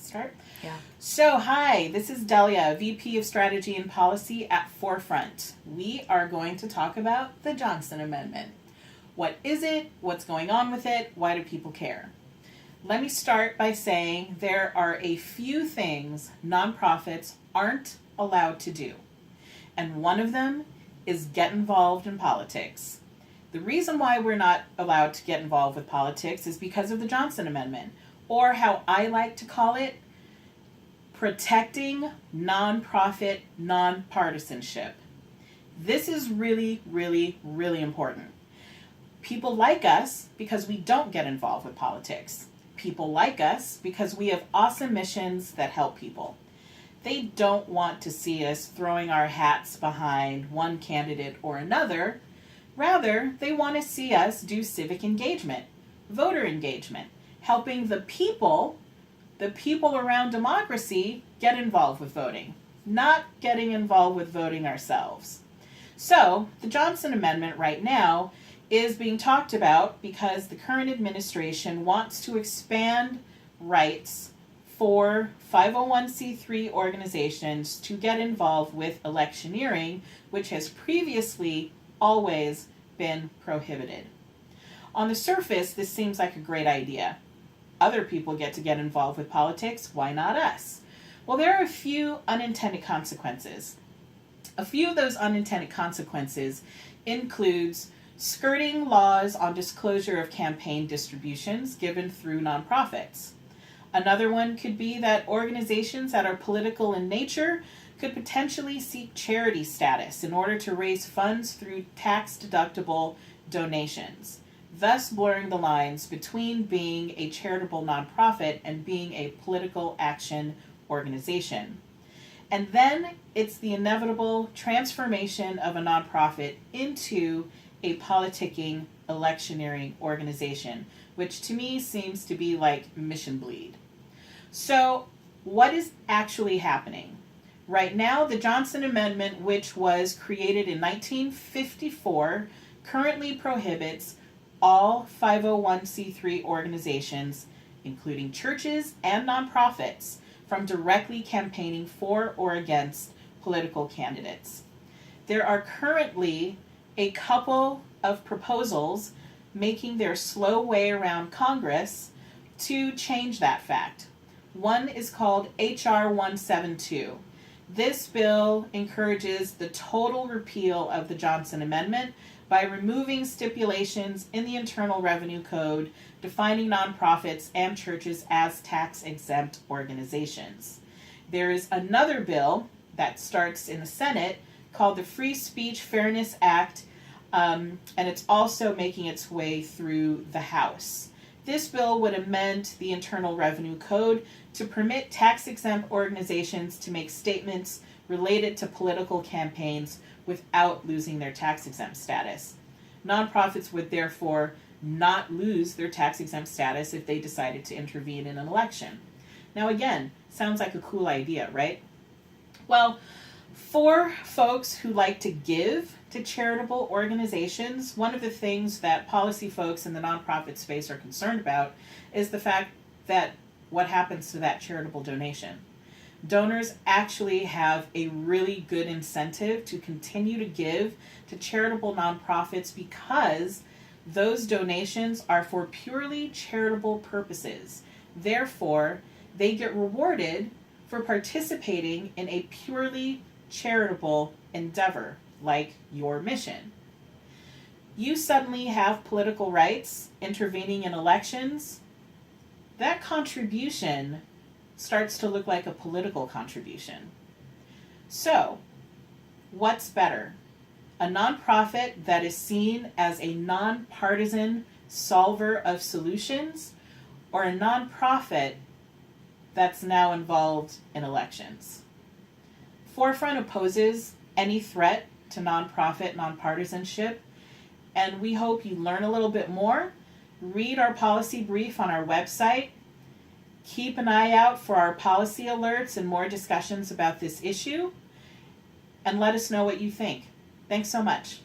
Start? Yeah. So, hi, this is Delia, VP of Strategy and Policy at Forefront. We are going to talk about the Johnson Amendment. What is it? What's going on with it? Why do people care? Let me start by saying there are a few things nonprofits aren't allowed to do. And one of them is get involved in politics. The reason why we're not allowed to get involved with politics is because of the Johnson Amendment, or how I like to call it, protecting nonprofit nonpartisanship. This is really, really, really important. People like us because we don't get involved with politics. People like us because we have awesome missions that help people. They don't want to see us throwing our hats behind one candidate or another. Rather, they want to see us do civic engagement, voter engagement, helping the people around democracy, get involved with voting, not getting involved with voting ourselves. So, the Johnson Amendment right now is being talked about because the current administration wants to expand rights for 501c3 organizations to get involved with electioneering, which has previously always been prohibited. On the surface, this seems like a great idea. Other people get involved with politics, why not us? Well, there are a few unintended consequences. A few of those unintended consequences includes skirting laws on disclosure of campaign distributions given through nonprofits. Another one could be that organizations that are political in nature could potentially seek charity status in order to raise funds through tax-deductible donations, thus blurring the lines between being a charitable nonprofit and being a political action organization. And then it's the inevitable transformation of a nonprofit into a politicking, electioneering organization, which to me seems to be like mission bleed. So, what is actually happening? Right now, the Johnson Amendment, which was created in 1954, currently prohibits all 501c3 organizations, including churches and nonprofits, from directly campaigning for or against political candidates. There are currently a couple of proposals making their slow way around Congress to change that fact. One is called H.R. 172. This bill encourages the total repeal of the Johnson Amendment by removing stipulations in the Internal Revenue Code defining nonprofits and churches as tax-exempt organizations. There is another bill that starts in the Senate called the Free Speech Fairness Act, and it's also making its way through the House. This bill would amend the Internal Revenue Code to permit tax-exempt organizations to make statements related to political campaigns without losing their tax-exempt status. Nonprofits would therefore not lose their tax-exempt status if they decided to intervene in an election. Now again, sounds like a cool idea, right? Well, for folks who like to give to charitable organizations, one of the things that policy folks in the nonprofit space are concerned about is the fact that what happens to that charitable donation. Donors actually have a really good incentive to continue to give to charitable nonprofits because those donations are for purely charitable purposes. Therefore, they get rewarded for participating in a purely charitable endeavor, like your mission. You suddenly have political rights, intervening in elections. That contribution starts to look like a political contribution. So, what's better? A nonprofit that is seen as a nonpartisan solver of solutions, or a nonprofit that's now involved in elections? Forefront opposes any threat to nonprofit nonpartisanship, and we hope you learn a little bit more. Read our policy brief on our website. Keep an eye out for our policy alerts and more discussions about this issue, and let us know what you think. Thanks so much.